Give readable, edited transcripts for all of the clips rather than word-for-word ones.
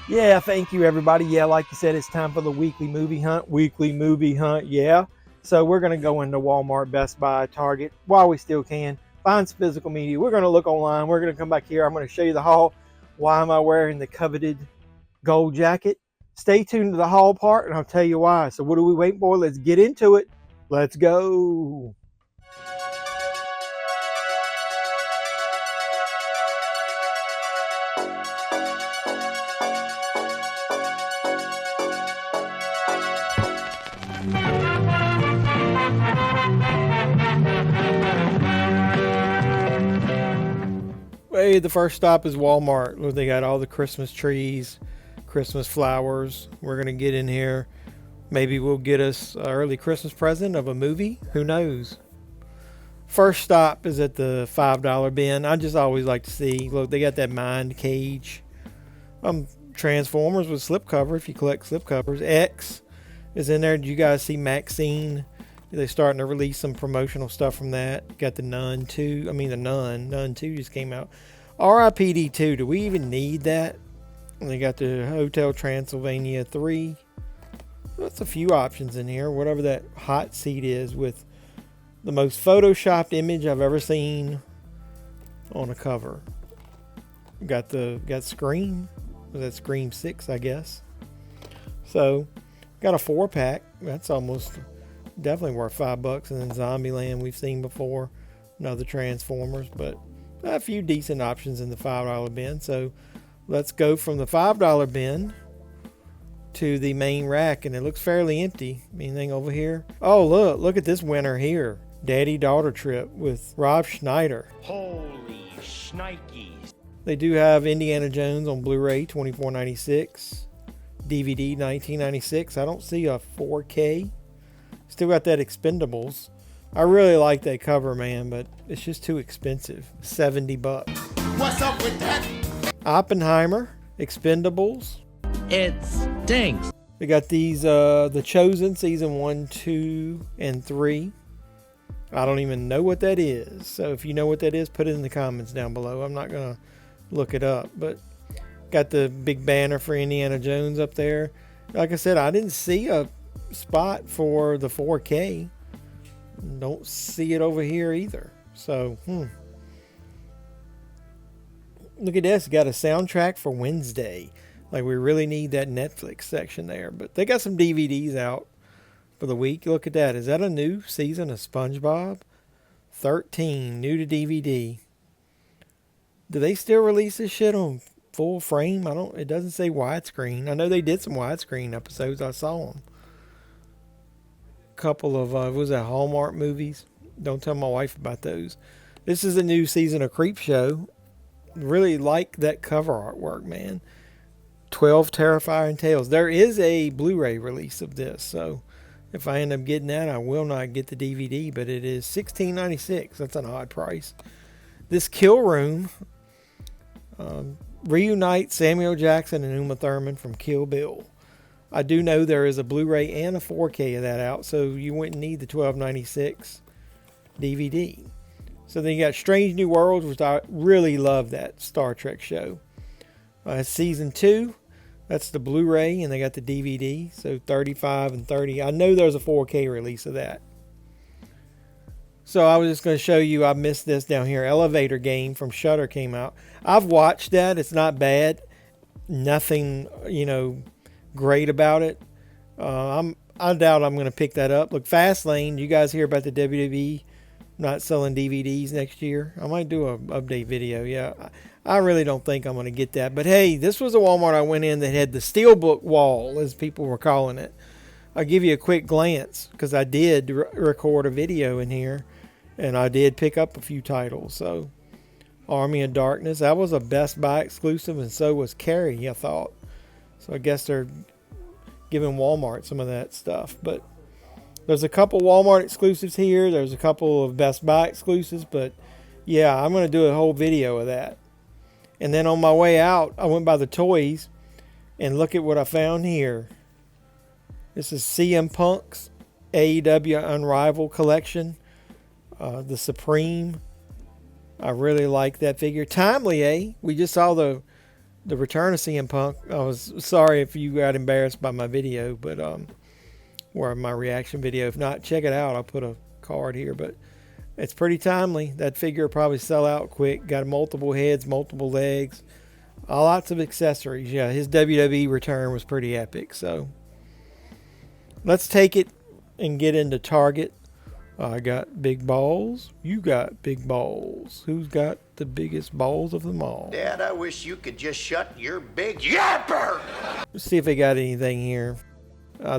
Yeah, thank you, everybody. Yeah, like you said, it's time for the weekly movie hunt. Yeah. So we're going to go into Walmart, Best Buy, Target while we still can. Find some physical media. We're going to look online. We're going to come back here. I'm going to show you the haul. Why am I wearing the coveted gold jacket? Stay tuned to the haul part, and I'll tell you why. So what are we waiting for? Let's get into it. Let's go. Hey, the first stop is Walmart. Look, they got all the Christmas trees, Christmas flowers. We're going to get in here. Maybe we'll get us an early Christmas present of a movie. Who knows? First stop is at the $5 bin. I just always like to see. Look, they got that Mind Cage. Transformers with slipcover if you collect slipcovers. X is in there. Did you guys see Maxine? They're starting to release some promotional stuff from that. Got the Nun 2. I mean, the Nun 2 just came out. RIPD 2. Do we even need that? And they got the Hotel Transylvania 3. That's a few options in here. Whatever that hot seat is with the most photoshopped image I've ever seen on a cover. Got Scream. Was that Scream 6, I guess? So, got a 4-pack. That's almost definitely worth $5. And then Zombieland we've seen before. Another Transformers, but a few decent options in the $5 bin. So let's go from the $5 bin to the main rack, and it looks fairly empty. Anything over here? Oh, look at this winner here. Daddy-daughter trip with Rob Schneider. Holy shnikes. They do have Indiana Jones on Blu-ray, $24.96. DVD, $19.96. I don't see a 4K. Still got that Expendables. I really like that cover, man, but it's just too expensive. $70. What's up with that? Oppenheimer, Expendables. It stinks. We got these, The Chosen, season 1, 2, and 3. I don't even know what that is. So if you know what that is, put it in the comments down below. I'm not going to look it up, but got the big banner for Indiana Jones up there. Like I said, I didn't see a spot for the 4K. Don't see it over here either. So, look at this. Got a soundtrack for Wednesday. Like, we really need that Netflix section there. But they got some DVDs out for the week. Look at that. Is that a new season of SpongeBob? 13, new to DVD. Do they still release this shit on full frame? It doesn't say widescreen. I know they did some widescreen episodes. I saw them. Couple of what was that, Hallmark movies. Don't tell my wife about those. This is a new season of Creepshow. Really like that cover artwork, man. 12 Terrifying Tales. There is a Blu-ray release of this, so if I end up getting that, I will not get the DVD, but it is $16.96. That's an odd price. This Kill Room reunites Samuel Jackson and Uma Thurman from Kill Bill. I do know there is a Blu-ray and a 4K of that out, so you wouldn't need the $12.96 DVD. So then you got Strange New Worlds, which I really love that Star Trek show. Season 2, that's the Blu-ray, and they got the DVD, so 35 and 30. I know there's a 4K release of that. So I was just going to show you, I missed this down here. Elevator Game from Shudder came out. I've watched that. It's not bad. Nothing, great about it. I doubt I'm going to pick that up. Look, Fastlane, you guys hear about the WWE not selling DVDs next year? I might do an update video. Yeah, I really don't think I'm going to get that. But hey, this was a Walmart I went in that had the Steelbook wall, as people were calling it. I'll give you a quick glance because I did record a video in here, and I did pick up a few titles. So, Army of Darkness, that was a Best Buy exclusive, and so was Carrie, I thought. So I guess they're giving Walmart some of that stuff. But there's a couple Walmart exclusives here. There's a couple of Best Buy exclusives. But yeah, I'm going to do a whole video of that. And then on my way out, I went by the toys. And look at what I found here. This is CM Punk's AEW Unrivaled collection. The Supreme. I really like that figure. Timely, eh? We just saw the the return of CM Punk. I was sorry if you got embarrassed by my video, but or my reaction video. If not, check it out. I'll put a card here, but it's pretty timely. That figure will probably sell out quick. Got multiple heads, multiple legs, lots of accessories. Yeah, his WWE return was pretty epic. So let's take it and get into Target. I got big balls. You got big balls. Who's got the biggest balls of them all? Dad, I wish you could just shut your big yapper! Let's see if they got anything here.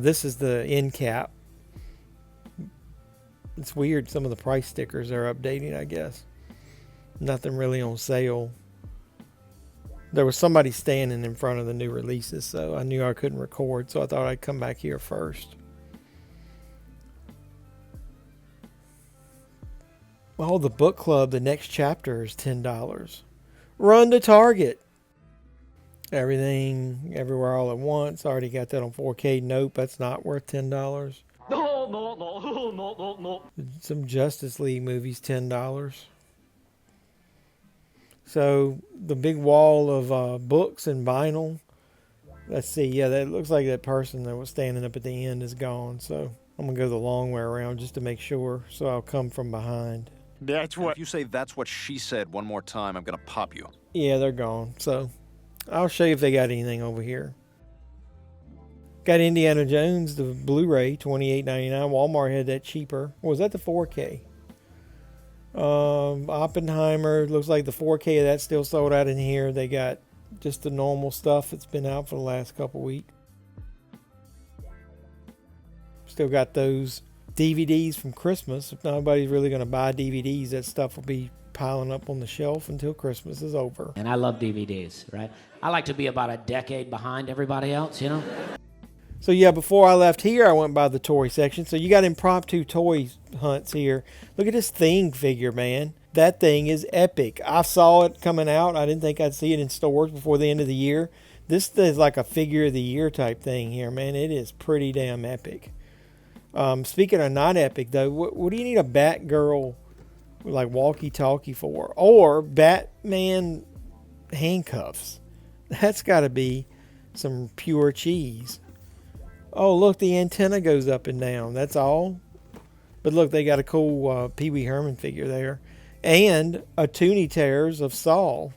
This is the end cap. It's weird. Some of the price stickers are updating, I guess. Nothing really on sale. There was somebody standing in front of the new releases, so I knew I couldn't record, so I thought I'd come back here first. Oh, the book club, the next chapter is $10. Run to Target. Everything, everywhere, all at once. Already got that on 4K. Nope, that's not worth $10. No. Some Justice League movies, $10. So the big wall of books and vinyl. Let's see. Yeah, that looks like that person that was standing up at the end is gone. So I'm going to go the long way around just to make sure. So I'll come from behind. That's what. If you say that's what she said one more time, I'm going to pop you. Yeah, they're gone. So I'll show you if they got anything over here. Got Indiana Jones, the Blu-ray, $28.99. Walmart had that cheaper. Or was that the 4K? Oppenheimer, looks like the 4K of that still sold out in here. They got just the normal stuff that's been out for the last couple weeks. Still got those DVDs from Christmas. If nobody's really going to buy DVDs, that stuff will be piling up on the shelf until Christmas is over. And I love DVDs, right? I like to be about a decade behind everybody else, you know? So yeah, before I left here, I went by the toy section. So you got impromptu toy hunts here. Look at this Thing figure, man. That thing is epic. I saw it coming out. I didn't think I'd see it in stores before the end of the year. This is like a figure of the year type thing here, man. It is pretty damn epic. Speaking of not epic, though, what do you need a Batgirl like walkie-talkie for? Or Batman handcuffs? That's got to be some pure cheese. Oh, look, the antenna goes up and down. That's all. But look, they got a cool Pee Wee Herman figure there. And a Toonie Terrors of Saul.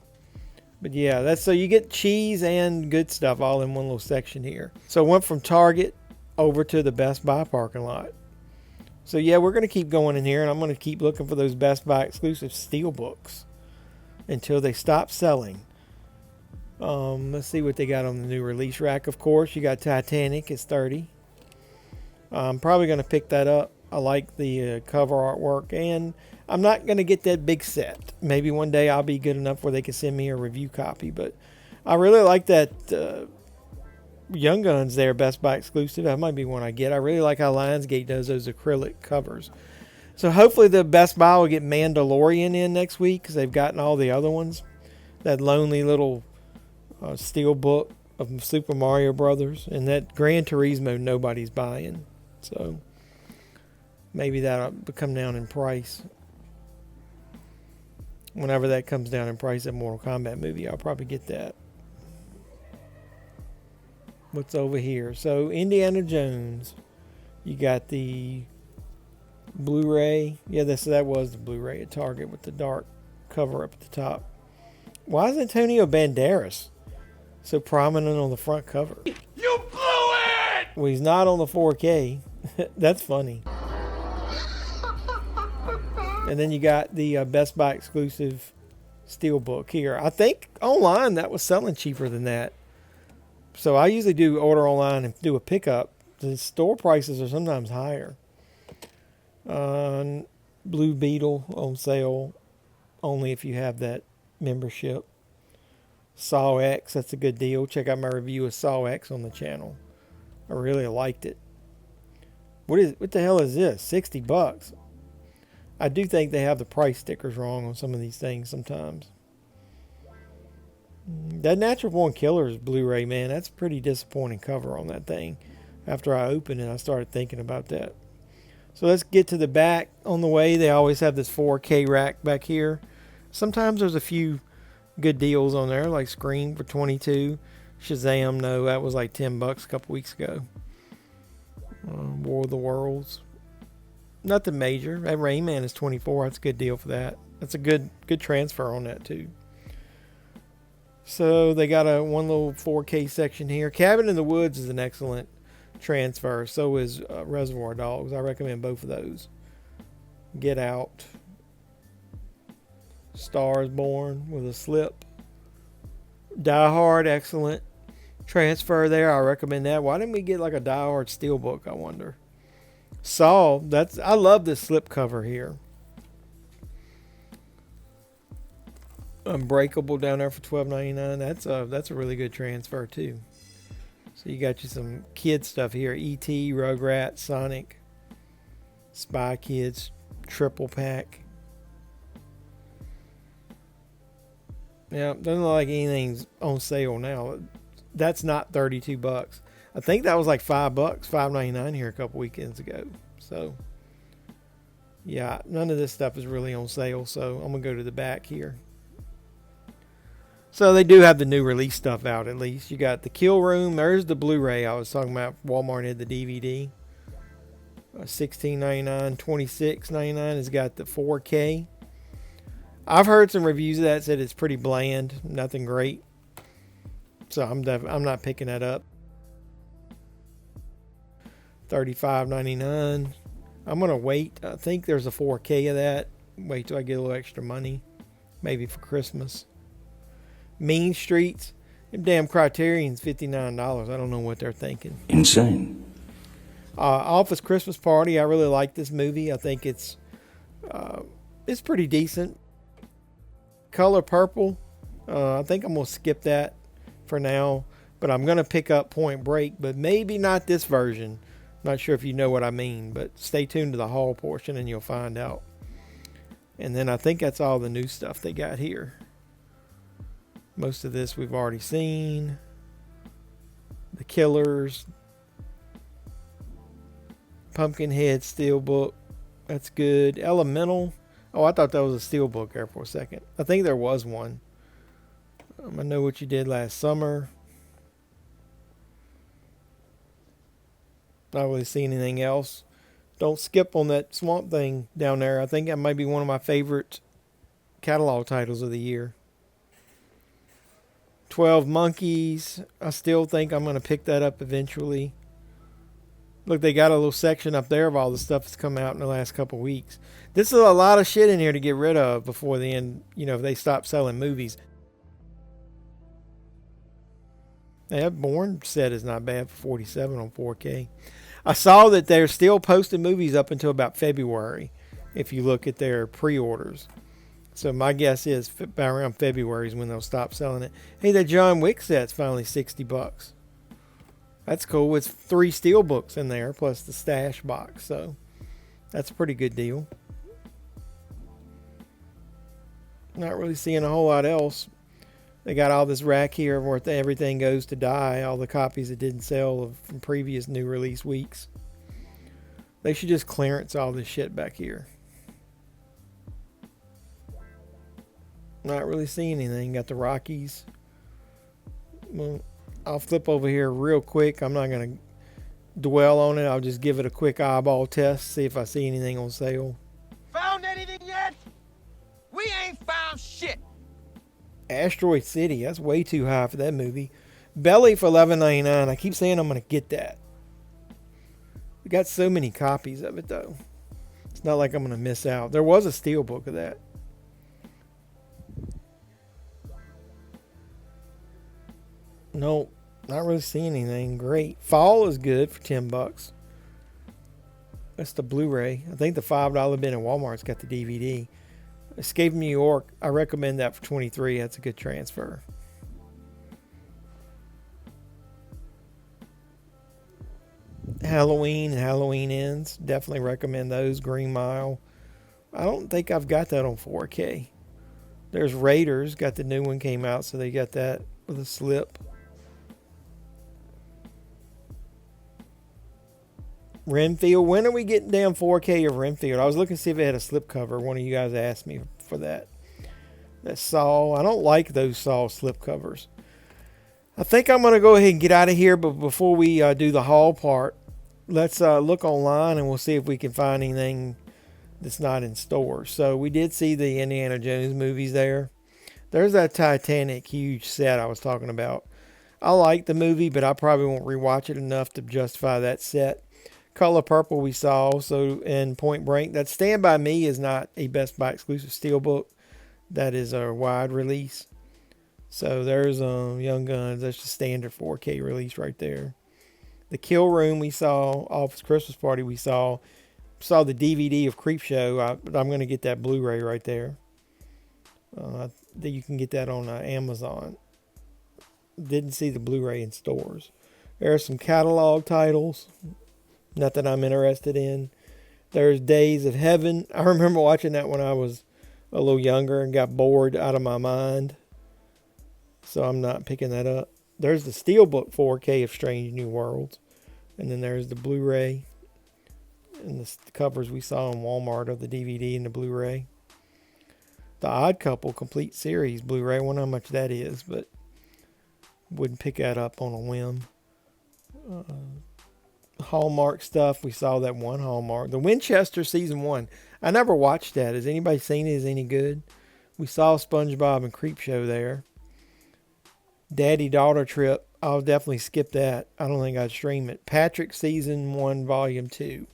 But yeah, that's so you get cheese and good stuff all in one little section here. So I went from Target over to the Best Buy parking lot. So yeah, we're going to keep going in here, and I'm going to keep looking for those Best Buy exclusive Steelbooks until they stop selling. Let's see what they got on the new release rack. Of course, you got Titanic. It's $30. I'm probably going to pick that up. I like the cover artwork, and I'm not going to get that big set. Maybe one day I'll be good enough where they can send me a review copy, but I really like that Young Guns there, Best Buy exclusive. That might be one I get. I really like how Lionsgate does those acrylic covers. So hopefully the Best Buy will get Mandalorian in next week because they've gotten all the other ones. That lonely little Steelbook of Super Mario Brothers, and that Gran Turismo nobody's buying. So maybe that'll come down in price. Whenever that comes down in price, that Mortal Kombat movie, I'll probably get that. What's over here? So Indiana Jones, you got the Blu-ray. Yeah, that was the Blu-ray at Target with the dark cover up at the top. Why is Antonio Banderas so prominent on the front cover? You blew it! Well, he's not on the 4K. That's funny. And then you got the Best Buy exclusive Steelbook here. I think online that was selling cheaper than that. So I usually do order online and do a pickup. The store prices are sometimes higher. Blue Beetle on sale only if you have that membership. Saw X, that's a good deal. Check out my review of Saw X on the channel. I really liked it. What the hell is this? $60. I do think they have the price stickers wrong on some of these things sometimes. That Natural Born Killers Blu-ray, man, that's a pretty disappointing cover on that thing. After I opened it, I started thinking about that. So let's get to the back. On the way, they always have this 4K rack back here. Sometimes there's a few good deals on there, like Scream for 22. Shazam, no, that was like $10 a couple weeks ago. War of the Worlds, nothing major. That Rain Man is 24. That's a good deal for that. That's a good transfer on that too. So they got one little 4K section here. Cabin in the Woods is an excellent transfer. So is Reservoir Dogs. I recommend both of those. Get Out, Stars Born with a slip. Die Hard, excellent transfer there. I recommend that. Why didn't we get like a Die Hard Steelbook, I wonder? Saw, I love this slipcover here. Unbreakable down there for $12.99. That's a really good transfer too. So you got you some kid stuff here. E.T., Rugrats, Sonic, Spy Kids, triple pack. Yeah, doesn't look like anything's on sale now. That's not $32. I think that was like $5, $5.99 here a couple weekends ago. So yeah, none of this stuff is really on sale. So I'm gonna go to the back here. So they do have the new release stuff out at least. You got the Kill Room. There's the Blu-ray I was talking about. Walmart had the DVD. $16.99, $26.99 has got the 4K. I've heard some reviews of that said it's pretty bland, nothing great. So I'm not picking that up. $35.99. I'm gonna wait. I think there's a 4K of that. Wait till I get a little extra money, maybe for Christmas. Mean Streets, them damn Criterion's $59. I don't know what they're thinking. Insane. Office Christmas Party. I really like this movie. I think it's pretty decent. Color Purple. I think I'm gonna skip that for now, but I'm gonna pick up Point Break, but maybe not this version. Not sure if you know what I mean, but stay tuned to the haul portion and you'll find out. And then I think that's all the new stuff they got here. Most of this we've already seen. The Killers. Pumpkinhead Steelbook. That's good. Elemental. Oh, I thought that was a Steelbook there for a second. I think there was one. I Know What You Did Last Summer. Not really seen anything else. Don't skip on that Swamp Thing down there. I think that might be one of my favorite catalog titles of the year. 12 Monkeys. I still think I'm going to pick that up eventually. Look, they got a little section up there of all the stuff that's come out in the last couple weeks. This is a lot of shit in here to get rid of before the end, if they stop selling movies. That Bourne set is not bad for $47 on 4K. I saw that they're still posting movies up until about February, if you look at their pre-orders. So my guess is around February is when they'll stop selling it. Hey, that John Wick set's finally $60. That's cool. It's 3 Steelbooks in there plus the stash box. So that's a pretty good deal. Not really seeing a whole lot else. They got all this rack here where everything goes to die. All the copies that didn't sell from previous new release weeks. They should just clearance all this shit back here. Not really seeing anything. Got the Rockies. Well, I'll flip over here real quick. I'm not going to dwell on it. I'll just give it a quick eyeball test. See if I see anything on sale. Found anything yet? We ain't found shit. Asteroid City. That's way too high for that movie. Belly for $11.99. I keep saying I'm going to get that. We got so many copies of it though. It's not like I'm going to miss out. There was a Steelbook of that. Nope, not really seeing anything great. Fall is good for $10. That's the Blu-ray. I think the $5 bin at Walmart's got the DVD. Escape from New York, I recommend that for $23. That's a good transfer. Halloween and Halloween Ends, definitely recommend those. Green Mile. I don't think I've got that on 4K. There's Raiders, got the new one came out, so they got that with a slip. Renfield. When are we getting down 4K of Renfield? I was looking to see if it had a slipcover. One of you guys asked me for that. That Saw. I don't like those Saw slipcovers. I think I'm going to go ahead and get out of here, but before we do the haul part, let's look online and we'll see if we can find anything that's not in stores. So we did see the Indiana Jones movies there. There's that Titanic huge set I was talking about. I like the movie, but I probably won't rewatch it enough to justify that set. Color Purple we saw, so in Point Break. That Stand By Me is not a Best Buy exclusive Steelbook. That is a wide release. So there's Young Guns. That's the standard 4K release right there. The Kill Room we saw. Office Christmas Party we saw. Saw the DVD of Creepshow. I'm going to get that Blu-ray right there. That you can get that on Amazon. Didn't see the Blu-ray in stores. There are some catalog titles. Nothing I'm interested in. There's Days of Heaven. I remember watching that when I was a little younger and got bored out of my mind. So I'm not picking that up. There's the Steelbook 4K of Strange New Worlds. And then there's the Blu-ray. And the covers we saw in Walmart of the DVD and the Blu-ray. The Odd Couple complete series Blu-ray. I wonder how much that is, but wouldn't pick that up on a whim. Hallmark stuff. We saw that one Hallmark. The Winchester season 1. I never watched that. Has anybody seen it? Is it any good? We saw SpongeBob and Creepshow there. Daddy-daughter trip. I'll definitely skip that. I don't think I'd stream it. Patrick season 1 volume 2.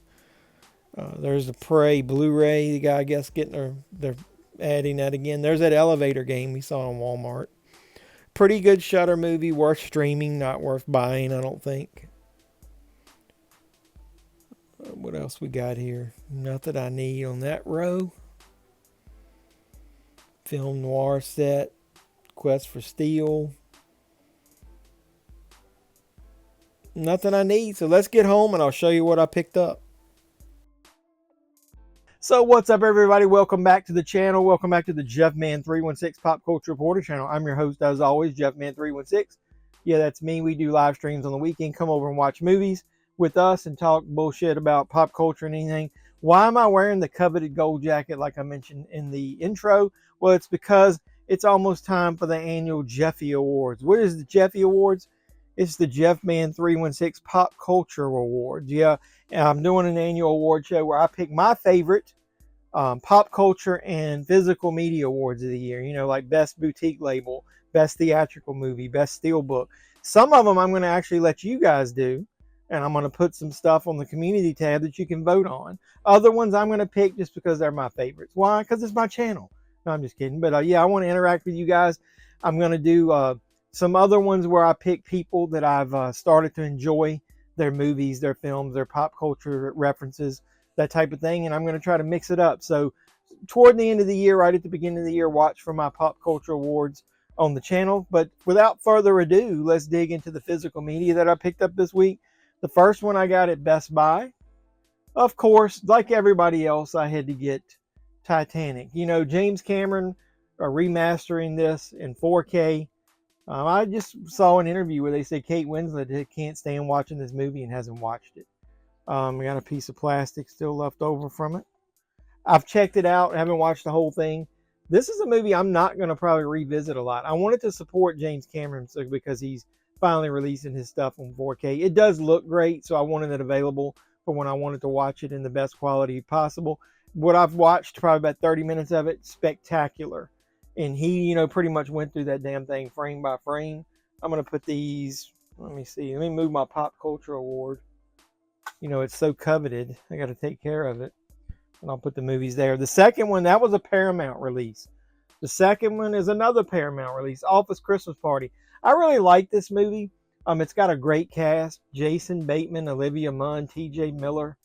There's the Prey Blu-ray. The guy, I guess, they're adding that again. There's that elevator game we saw in Walmart. Pretty good Shudder movie. Worth streaming. Not worth buying, I don't think. What else we got here? Nothing I need on that row. Film noir set. Quest for Steel. Nothing I need. So let's get home and I'll show you what I picked up. So what's up, everybody? Welcome back to the channel. Welcome back to the JeffMan316 Pop Culture Reporter channel. I'm your host, as always, JeffMan316. Yeah, that's me. We do live streams on the weekend. Come over and watch movies with us and talk bullshit about pop culture and anything. Why am I wearing the coveted gold jacket like I mentioned in the intro? Well, it's because it's almost time for the annual Jeffy Awards. What is the Jeffy Awards? It's the JeffMan316 Pop Culture Awards. Yeah, and I'm doing an annual award show where I pick my favorite pop culture and physical media awards of the year. You know, like Best Boutique Label, Best Theatrical Movie, Best Steelbook. Some of them I'm going to actually let you guys do. And I'm going to put some stuff on the community tab that you can vote on. Other ones I'm going to pick just because they're my favorites. Why? Because it's my channel. No, I'm just kidding. But yeah, I want to interact with you guys. I'm going to do some other ones where I pick people that I've started to enjoy their movies, their films, their pop culture references, that type of thing. And I'm going to try to mix it up. So toward the end of the year, right at the beginning of the year, watch for my pop culture awards on the channel. But without further ado, let's dig into the physical media that I picked up this week. The first one I got at Best Buy. Of course, like everybody else, I had to get Titanic. You know, James Cameron are remastering this in 4K. I just saw an interview where they said Kate Winslet can't stand watching this movie and hasn't watched it. I got a piece of plastic still left over from it. I've checked it out. Haven't watched the whole thing. This is a movie I'm not going to probably revisit a lot. I wanted to support James Cameron because he's finally releasing his stuff on 4K. It does look great, so I wanted it available for when I wanted to watch it in the best quality possible. What I've watched, probably about 30 minutes of it, spectacular. And he, you know, pretty much went through that damn thing frame by frame. I'm going to put these, let me see, let me move my pop culture award. You know, it's so coveted. I got to take care of it. And I'll put the movies there. The second one, that was a Paramount release. The second one is another Paramount release, Office Christmas Party. I really like this movie. It's got a great cast. Jason Bateman, Olivia Munn, T.J. Miller.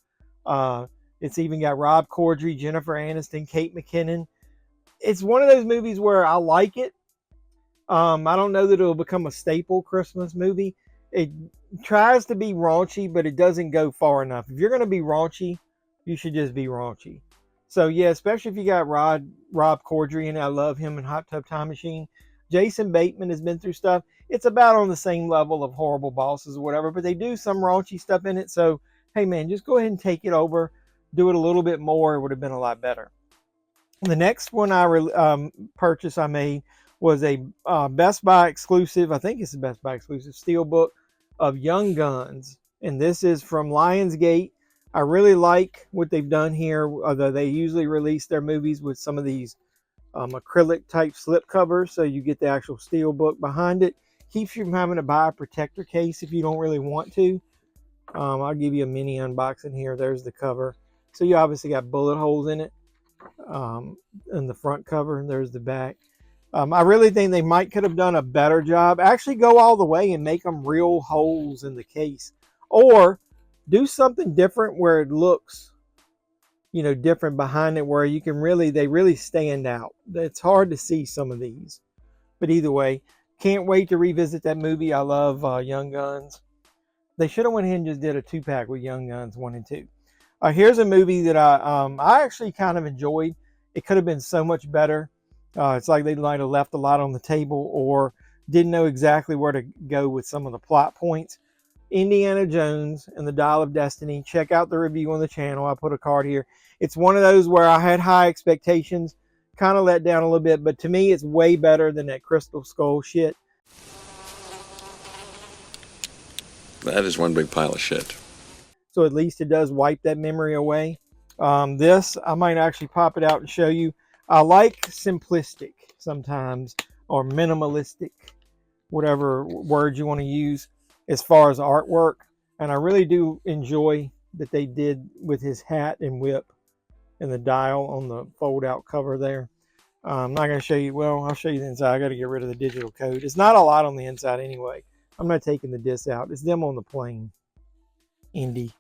It's even got Rob Corddry, Jennifer Aniston, Kate McKinnon. It's one of those movies where I like it. I don't know that it'll become a staple Christmas movie. It tries to be raunchy, but it doesn't go far enough. If you're going to be raunchy, you should just be raunchy. So yeah, especially if you got Rob Corddry, and I love him in Hot Tub Time Machine. Jason Bateman has been through stuff. It's about on the same level of Horrible Bosses or whatever, but they do some raunchy stuff in it. So, hey man, just go ahead and take it over. Do it a little bit more. It would have been a lot better. The next one purchase I made was a Best Buy exclusive. I think it's a Best Buy exclusive Steelbook of Young Guns, and this is from Lionsgate. I really like what they've done here. Although they usually release their movies with some of these acrylic type slip covers, so you get the actual Steelbook behind it. Keeps you from having to buy a protector case if you don't really want to. I'll give you a mini unboxing here. There's the cover. So you obviously got bullet holes in it. In the front cover, and there's the back. I really think they could have done a better job. Actually go all the way and make them real holes in the case, or do something different where it looks, different behind it, where you can they really stand out. It's hard to see some of these, but either way, can't wait to revisit that movie. I love Young Guns. They should have went ahead and just did a 2-pack with Young Guns 1 and 2. Here's a movie that I actually kind of enjoyed. It could have been so much better. It's like they might have left a lot on the table or didn't know exactly where to go with some of the plot points. Indiana Jones and the Dial of Destiny. Check out the review on the channel. I put a card here. It's one of those where I had high expectations, kind of let down a little bit, but to me it's way better than that Crystal Skull shit. That is one big pile of shit. So at least it does wipe that memory away. This, I might actually pop it out and show you. I like simplistic sometimes, or minimalistic, whatever word you want to use as far as artwork. And I really do enjoy that they did with his hat and whip and the dial on the fold out cover there. I'm not going to show you, well, I'll show you the inside. I got to get rid of the digital code. It's not a lot on the inside anyway. I'm not taking the disc out. It's them on the plane. Indy.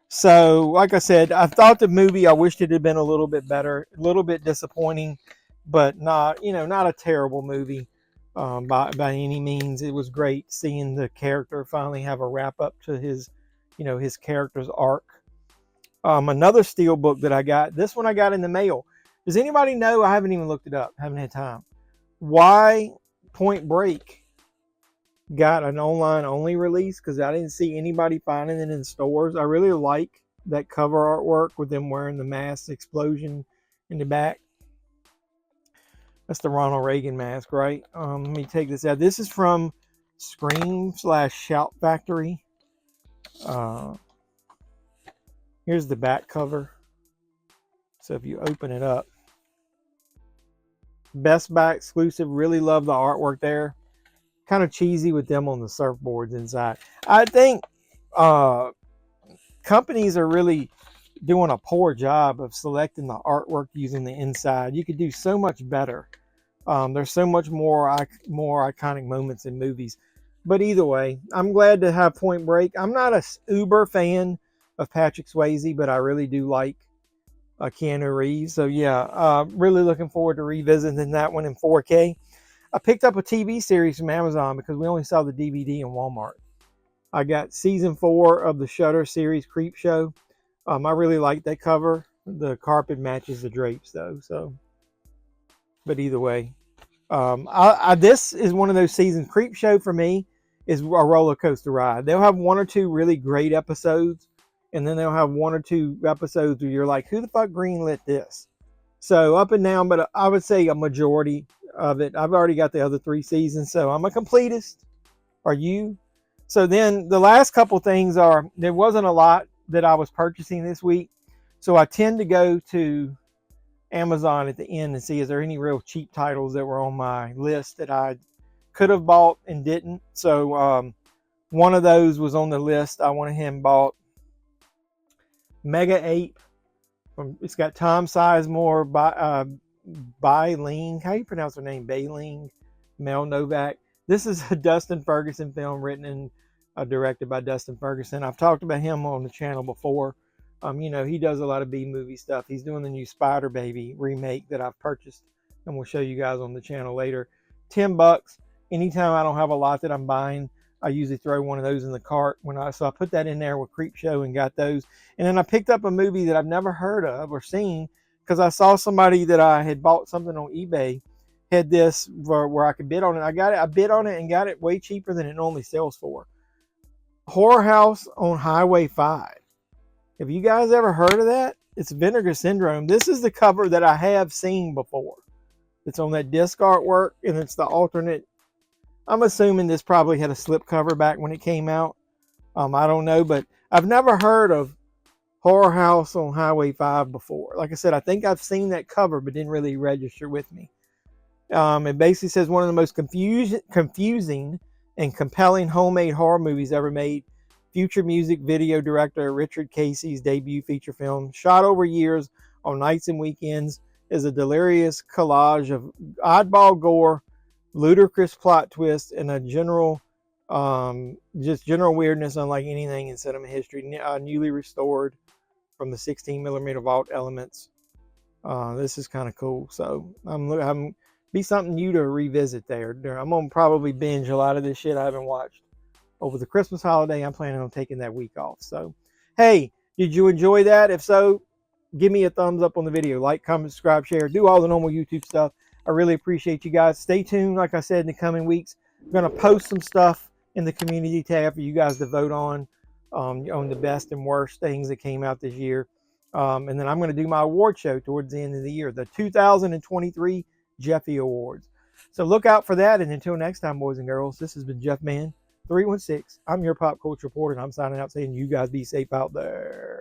So, like I said, I thought the movie, I wished it had been a little bit better, a little bit disappointing, but not a terrible movie by any means. It was great seeing the character finally have a wrap up to his character's arc. Another Steelbook that I got, this one I got in the mail. Does anybody know? I haven't even looked it up. Haven't had time. Why Point Break got an online only release? Because I didn't see anybody finding it in stores. I really like that cover artwork with them wearing the mass explosion in the back. That's the Ronald Reagan mask, right? Let me take this out. This is from Scream/Shout Factory. Here's the back cover. So if you open it up, Best Buy exclusive. Really love the artwork there. Kind of cheesy with them on the surfboards inside. I think companies are really doing a poor job of selecting the artwork using the inside. You could do so much better. There's so much more iconic moments in movies. But either way, I'm glad to have Point Break. I'm not a uber fan of Patrick Swayze, but I really do like Keanu Reeves. So yeah, really looking forward to revisiting that one in 4K. I picked up a TV series from Amazon because we only saw the DVD in Walmart. I got season 4 of the Shudder series Creep Show. I really like that cover. The carpet matches the drapes though. So, but either way, this is one of those seasons. Creep Show for me is a roller coaster ride. They'll have 1 or 2 really great episodes, and then they'll have 1 or 2 episodes where you're like, who the fuck greenlit this? So up and down, but I would say a majority of it. I've already got the other 3 seasons, so I'm a completist. Are you? So then the last couple things are, there wasn't a lot that I was purchasing this week, so I tend to go to Amazon at the end and see, is there any real cheap titles that were on my list that I could have bought and didn't. So one of those was on the list. I went ahead and bought Mega Ape. It's got Tom Sizemore, Bailing. How do you pronounce her name? Bailing, Mel Novak. This is a Dustin Ferguson film written and directed by Dustin Ferguson. I've talked about him on the channel before. He does a lot of B-movie stuff. He's doing the new Spider Baby remake that I've purchased, and we'll show you guys on the channel later. $10. Anytime I don't have a lot that I'm buying, I usually throw one of those in the cart. So I put that in there with Creep Show and got those. And then I picked up a movie that I've never heard of or seen because I saw somebody that I had bought something on eBay had this where I could bid on it. I bid on it and got it way cheaper than it normally sells for. Horror House on Highway 5. Have you guys ever heard of that? It's Vinegar Syndrome. This is the cover that I have seen before. It's on that disc artwork, and it's the alternate. I'm assuming this probably had a slipcover back when it came out. I don't know, but I've never heard of Horror House on Highway 5 before. Like I said, I think I've seen that cover, but didn't really register with me. It basically says one of the most confusing and compelling homemade horror movies ever made. Future music video director Richard Casey's debut feature film, shot over years on nights and weekends, is a delirious collage of oddball gore, ludicrous plot twists, and a general weirdness unlike anything in cinema history. Newly restored from the 16mm vault elements. This is kind of cool. So I'm be something new to revisit there. I'm gonna probably binge a lot of this shit I haven't watched over the Christmas holiday. I'm planning on taking that week off. So, hey, did you enjoy that? If so, give me a thumbs up on the video. Like, comment, subscribe, share. Do all the normal YouTube stuff. I really appreciate you guys. Stay tuned. Like I said, in the coming weeks, I'm going to post some stuff in the community tab for you guys to vote on the best and worst things that came out this year. And then I'm going to do my award show towards the end of the year, the 2023 Jeffy Awards. So look out for that. And until next time, boys and girls, this has been Jeff Man 316. I'm your pop culture reporter, and I'm signing out saying you guys be safe out there.